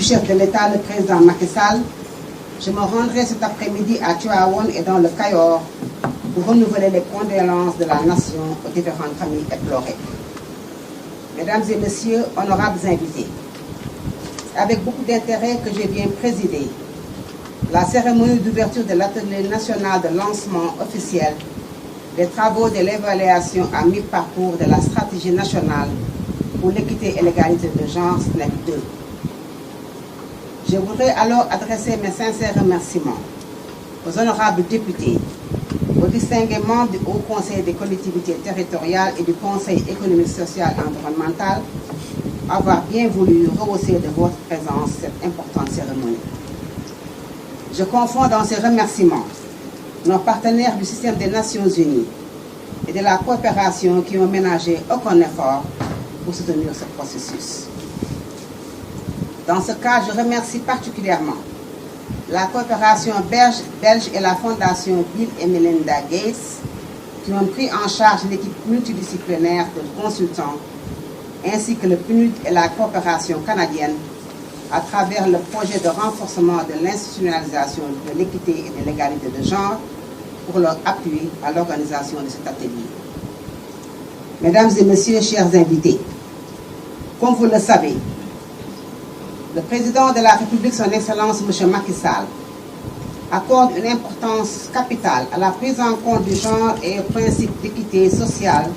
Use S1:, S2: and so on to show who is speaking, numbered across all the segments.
S1: chef de l'État, le président Macky Sall, je me rendrai cet après-midi à Tivaouane et dans le Cayor pour renouveler les condoléances de la nation aux différentes familles éplorées. Mesdames et messieurs, honorables invités, c'est avec beaucoup d'intérêt que je viens présider la cérémonie d'ouverture de l'atelier national de lancement officiel des travaux de l'évaluation à mi-parcours de la stratégie nationale pour l'équité et l'égalité de genre SNEC 2. Je voudrais alors adresser mes sincères remerciements aux honorables députés, aux distingués membres du Haut Conseil des collectivités territoriales et du Conseil économique, social et environnemental avoir bien voulu rehausser de votre présence cette importante cérémonie. Je confonds dans ces remerciements nos partenaires du système des Nations Unies et de la coopération qui ont ménagé aucun effort pour soutenir ce processus. Dans ce cas, je remercie particulièrement la coopération belge et la Fondation Bill et Melinda Gates qui ont pris en charge l'équipe multidisciplinaire de consultants ainsi que le PNUD et la coopération canadienne à travers le projet de renforcement de l'institutionnalisation de l'équité et de l'égalité de genre pour leur appui à l'organisation de cet atelier. Mesdames et messieurs, chers invités, comme vous le savez, le président de la République, son Excellence M. Macky Sall, accorde une importance capitale à la prise en compte du genre et au principe d'équité sociale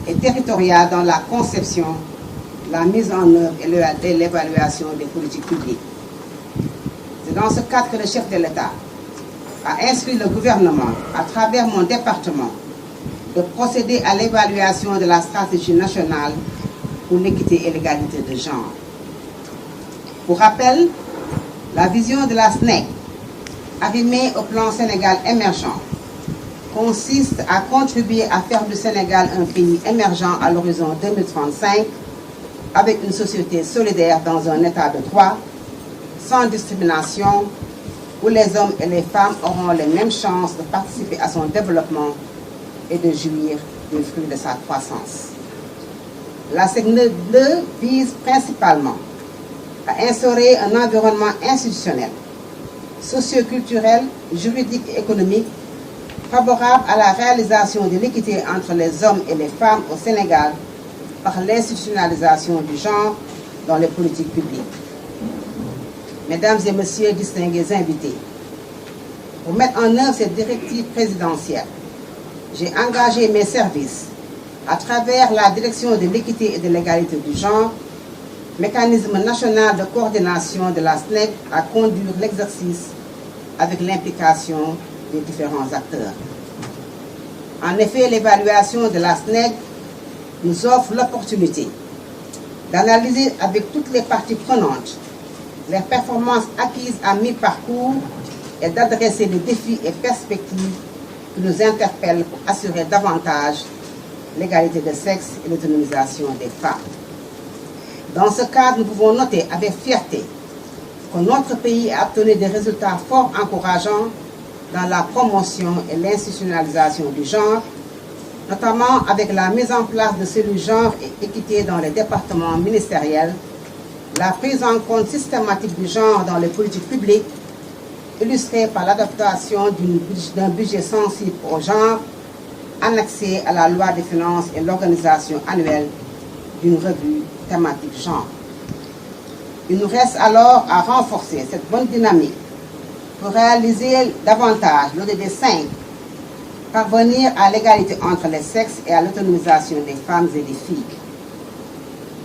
S1: et territoriale dans la conception, la mise en œuvre et l'évaluation des politiques publiques. C'est dans ce cadre que le chef de l'État a instruit le gouvernement, à travers mon département, de procéder à l'évaluation de la stratégie nationale pour l'équité et l'égalité de genre. Pour rappel, la vision de la SNEC, arrimée au plan Sénégal émergent, consiste à contribuer à faire du Sénégal un pays émergent à l'horizon 2035 avec une société solidaire dans un état de droit, sans discrimination, où les hommes et les femmes auront les mêmes chances de participer à son développement et de jouir des fruits de sa croissance. La SNEC 2 vise principalement à instaurer un environnement institutionnel, socio-culturel, juridique et économique favorable à la réalisation de l'équité entre les hommes et les femmes au Sénégal par l'institutionnalisation du genre dans les politiques publiques. Mesdames et messieurs distingués invités, pour mettre en œuvre cette directive présidentielle, j'ai engagé mes services à travers la direction de l'équité et de l'égalité du genre, mécanisme national de coordination de la SNEC, à conduire l'exercice avec l'implication des différents acteurs. En effet, l'évaluation de la SNEC nous offre l'opportunité d'analyser avec toutes les parties prenantes les performances acquises à mi-parcours et d'adresser les défis et perspectives qui nous interpellent pour assurer davantage l'égalité de sexe et l'autonomisation des femmes. Dans ce cadre, nous pouvons noter avec fierté que notre pays a obtenu des résultats fort encourageants dans la promotion et l'institutionnalisation du genre, notamment avec la mise en place de cellules genre et équité dans les départements ministériels, la prise en compte systématique du genre dans les politiques publiques, illustrée par l'adaptation d'un budget sensible au genre, annexé à la loi des finances et l'organisation annuelle d'une revue thématique genre. Il nous reste alors à renforcer cette bonne dynamique pour réaliser davantage l'ODD 5, parvenir à l'égalité entre les sexes et à l'autonomisation des femmes et des filles,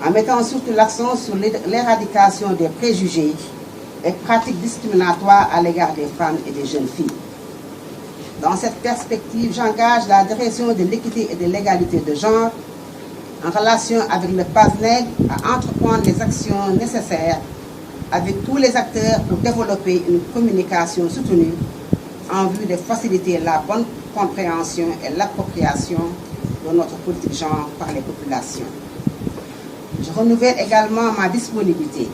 S1: en mettant surtout l'accent sur l'éradication des préjugés et pratiques discriminatoires à l'égard des femmes et des jeunes filles. Dans cette perspective, j'engage la direction de l'équité et de l'égalité de genre en relation avec le PASNEG à entreprendre les actions nécessaires avec tous les acteurs pour développer une communication soutenue en vue de faciliter la bonne compréhension et l'appropriation de notre politique genre par les populations. Je renouvelle également ma disponibilité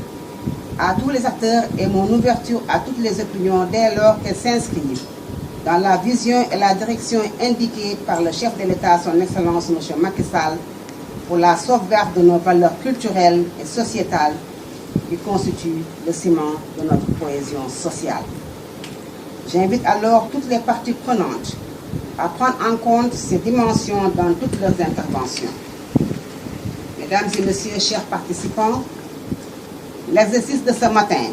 S1: à tous les acteurs et mon ouverture à toutes les opinions dès lors qu'elles s'inscrivent dans la vision et la direction indiquées par le chef de l'État, son Excellence M. Macky Sall, pour la sauvegarde de nos valeurs culturelles et sociétales qui constituent le ciment de notre cohésion sociale. J'invite alors toutes les parties prenantes à prendre en compte ces dimensions dans toutes leurs interventions. Mesdames et messieurs, chers participants, l'exercice de ce matin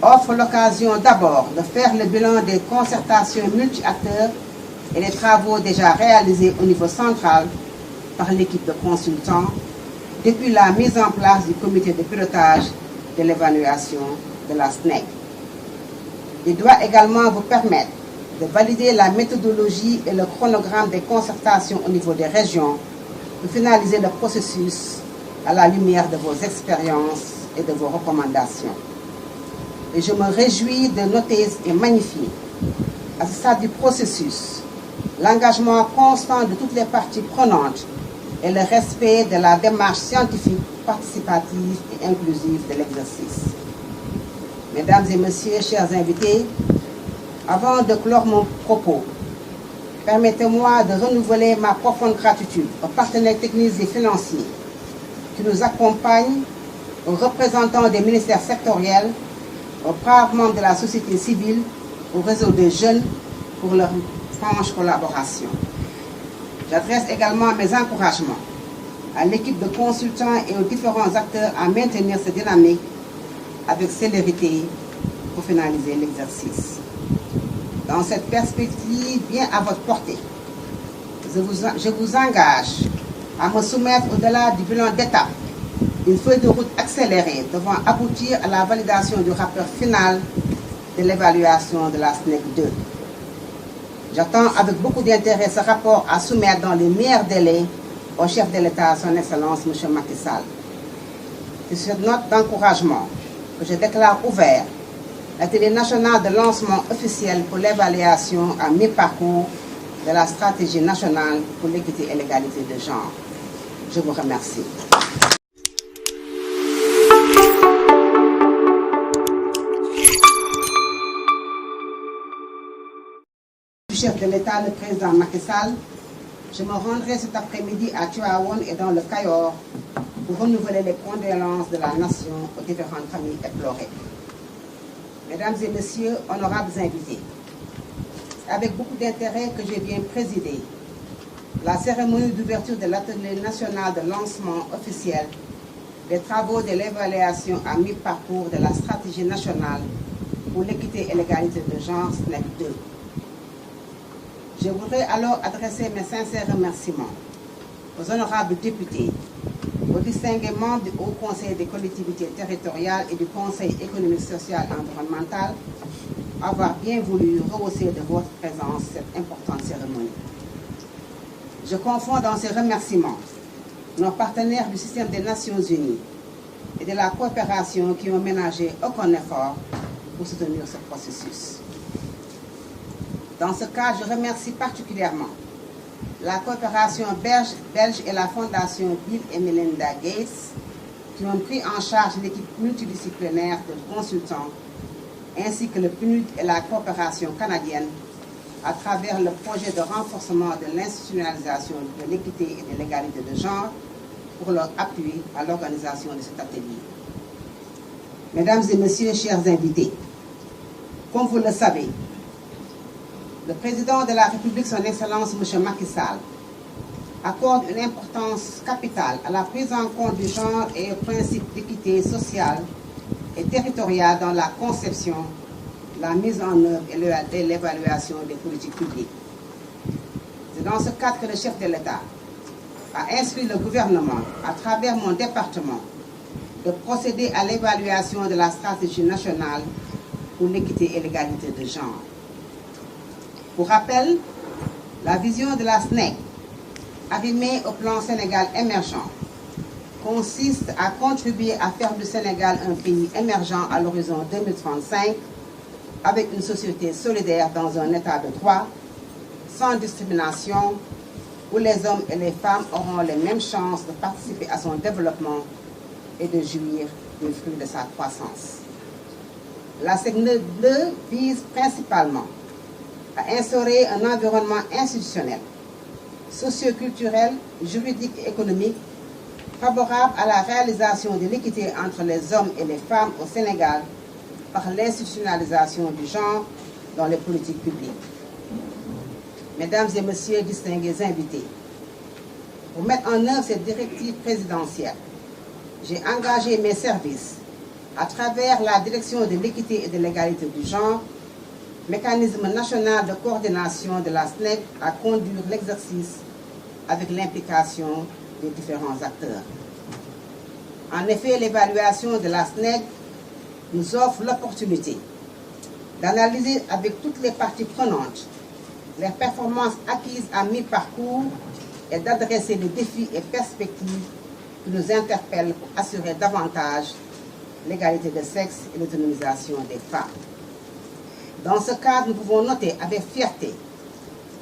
S1: offre l'occasion d'abord de faire le bilan des concertations multi-acteurs et des travaux déjà réalisés au niveau central par l'équipe de consultants depuis la mise en place du comité de pilotage de l'évaluation de la SNEC. Il doit également vous permettre de valider la méthodologie et le chronogramme des concertations au niveau des régions pour finaliser le processus à la lumière de vos expériences et de vos recommandations. Et je me réjouis de noter et magnifier à ce stade du processus l'engagement constant de toutes les parties prenantes et le respect de la démarche scientifique, participative et inclusive de l'exercice. Mesdames et messieurs, chers invités, avant de clore mon propos, permettez-moi de renouveler ma profonde gratitude aux partenaires techniques et financiers qui nous accompagnent, aux représentants des ministères sectoriels, aux braves membres de la société civile, au réseau des jeunes pour leur franche collaboration. J'adresse également mes encouragements à l'équipe de consultants et aux différents acteurs à maintenir cette dynamique avec célérité pour finaliser l'exercice. Dans cette perspective bien à votre portée, je vous engage à me soumettre au-delà du bilan d'étape une feuille de route accélérée devant aboutir à la validation du rapport final de l'évaluation de la SNEC 2. J'attends avec beaucoup d'intérêt ce rapport à soumettre dans les meilleurs délais au chef de l'État, son Excellence, M. Macky Sall. C'est sur cette note d'encouragement que je déclare ouvert l'atelier national de lancement officiel pour l'évaluation à mi-parcours de la stratégie nationale pour l'équité et l'égalité de genre. Je vous remercie. Chef de l'État, le président Macky Sall, je me rendrai cet après-midi à Tivaouane et dans le Cayor pour renouveler les condoléances de la nation aux différentes familles éplorées. Mesdames et messieurs, honorables invités, c'est avec beaucoup d'intérêt que je viens présider la cérémonie d'ouverture de l'atelier national de lancement officiel des travaux de l'évaluation à mi-parcours de la stratégie nationale pour l'équité et l'égalité de genre SNEC 2. Je voudrais alors adresser mes sincères remerciements aux honorables députés, aux distingués membres du Haut Conseil des collectivités territoriales et du Conseil économique, social et environnemental, avoir bien voulu rehausser de votre présence cette importante cérémonie. Je confonds dans ces remerciements nos partenaires du système des Nations Unies et de la coopération qui ont ménagé aucun effort pour soutenir ce processus. Dans ce cas, je remercie particulièrement la coopération belge et la Fondation Bill et Melinda Gates qui ont pris en charge l'équipe multidisciplinaire de consultants ainsi que le PNUD et la coopération canadienne à travers le projet de renforcement de l'institutionnalisation de l'équité et de l'égalité de genre pour leur appui à l'organisation de cet atelier. Mesdames et messieurs, chers invités, comme vous le savez, le président de la République, son Excellence, M. Macky Sall, accorde une importance capitale à la prise en compte du genre et au principe d'équité sociale et territoriale dans la conception, la mise en œuvre et l'évaluation des politiques publiques. C'est dans ce cadre que le chef de l'État a instruit le gouvernement, à travers mon département, de procéder à l'évaluation de la stratégie nationale pour l'équité et l'égalité de genre. Pour rappel, la vision de la SNEC, arrimée au plan Sénégal émergent, consiste à contribuer à faire du Sénégal un pays émergent à l'horizon 2035 avec une société solidaire dans un état de droit, sans discrimination, où les hommes et les femmes auront les mêmes chances de participer à son développement et de jouir des fruits de sa croissance. La SNEC 2 vise principalement à instaurer un environnement institutionnel, socio-culturel, juridique et économique favorable à la réalisation de l'équité entre les hommes et les femmes au Sénégal par l'institutionnalisation du genre dans les politiques publiques. Mesdames et messieurs distingués invités, pour mettre en œuvre cette directive présidentielle, j'ai engagé mes services à travers la direction de l'équité et de l'égalité du genre, mécanisme national de coordination de la SNEC, à conduire l'exercice avec l'implication des différents acteurs. En effet, l'évaluation de la SNEC nous offre l'opportunité d'analyser avec toutes les parties prenantes les performances acquises à mi-parcours et d'adresser les défis et perspectives qui nous interpellent pour assurer davantage l'égalité de sexe et l'autonomisation des femmes. Dans ce cadre, nous pouvons noter avec fierté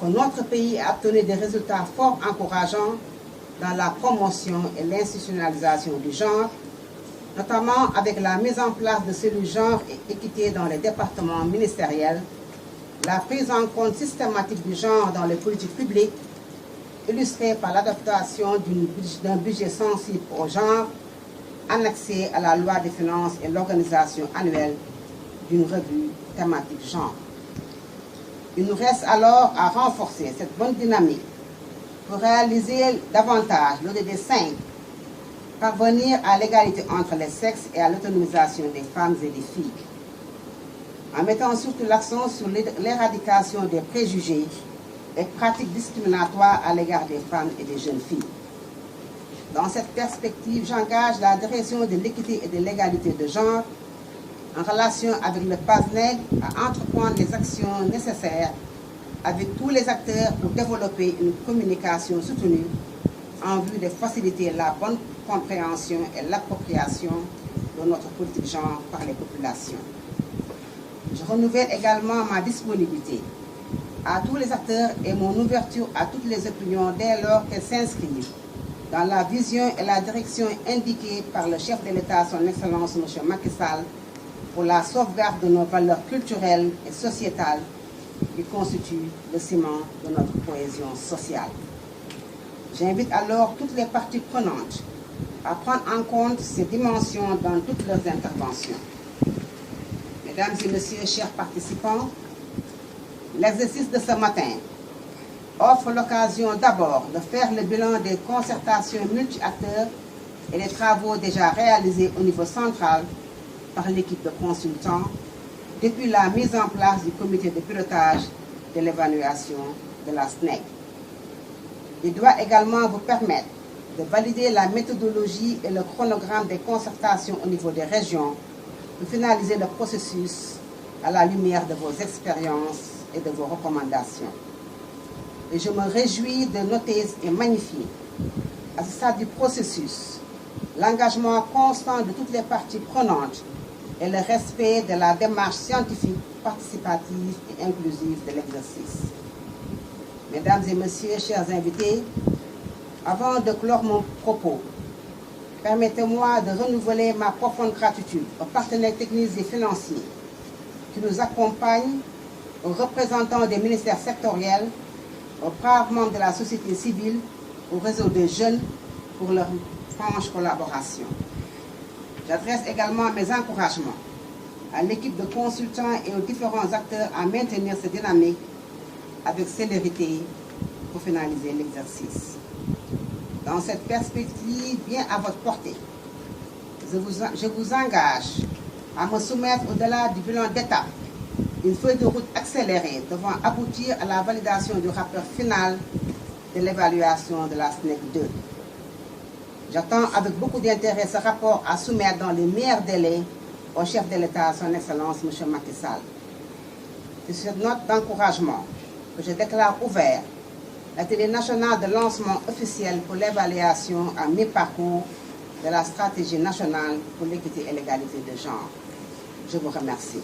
S1: que notre pays a obtenu des résultats fort encourageants dans la promotion et l'institutionnalisation du genre, notamment avec la mise en place de cellules genre et équité dans les départements ministériels, la prise en compte systématique du genre dans les politiques publiques, illustrée par l'adaptation d'un budget sensible au genre, annexé à la loi des finances et l'organisation annuelle d'une revue thématique genre. Il nous reste alors à renforcer cette bonne dynamique pour réaliser davantage l'ODD 5, parvenir à l'égalité entre les sexes et à l'autonomisation des femmes et des filles, en mettant surtout l'accent sur l'éradication des préjugés et pratiques discriminatoires à l'égard des femmes et des jeunes filles. Dans cette perspective, j'engage la direction de l'équité et de l'égalité de genre en relation avec le PASNEG à entreprendre les actions nécessaires avec tous les acteurs pour développer une communication soutenue en vue de faciliter la bonne compréhension et l'appropriation de notre politique genre par les populations. Je renouvelle également ma disponibilité à tous les acteurs et mon ouverture à toutes les opinions dès lors qu'elles s'inscrivent dans la vision et la direction indiquées par le chef de l'État, son Excellence M. Macky Sall, pour la sauvegarde de nos valeurs culturelles et sociétales qui constituent le ciment de notre cohésion sociale. J'invite alors toutes les parties prenantes à prendre en compte ces dimensions dans toutes leurs interventions. Mesdames et messieurs, chers participants, l'exercice de ce matin offre l'occasion d'abord de faire le bilan des concertations multi-acteurs et des travaux déjà réalisés au niveau central par l'équipe de consultants depuis la mise en place du comité de pilotage de l'évaluation de la SNEC. Il doit également vous permettre de valider la méthodologie et le chronogramme des concertations au niveau des régions pour finaliser le processus à la lumière de vos expériences et de vos recommandations. Et je me réjouis de noter et magnifier à ce stade du processus l'engagement constant de toutes les parties prenantes et le respect de la démarche scientifique, participative et inclusive de l'exercice. Mesdames et messieurs, chers invités, avant de clore mon propos, permettez-moi de renouveler ma profonde gratitude aux partenaires techniques et financiers qui nous accompagnent, aux représentants des ministères sectoriels, aux braves membres de la société civile, au réseau des jeunes pour leur franche collaboration. J'adresse également mes encouragements à l'équipe de consultants et aux différents acteurs à maintenir cette dynamique avec célérité pour finaliser l'exercice. Dans cette perspective bien à votre portée, je vous engage à me soumettre au-delà du bilan d'étape une feuille de route accélérée devant aboutir à la validation du rapport final de l'évaluation de la SNEC 2. J'attends avec beaucoup d'intérêt ce rapport à soumettre dans les meilleurs délais au chef de l'État, son Excellence M. Macky Sall. C'est sur cette note d'encouragement que je déclare ouvert l'atelier national de lancement officiel pour l'évaluation à mi-parcours de la stratégie nationale pour l'équité et l'égalité de genre. Je vous remercie.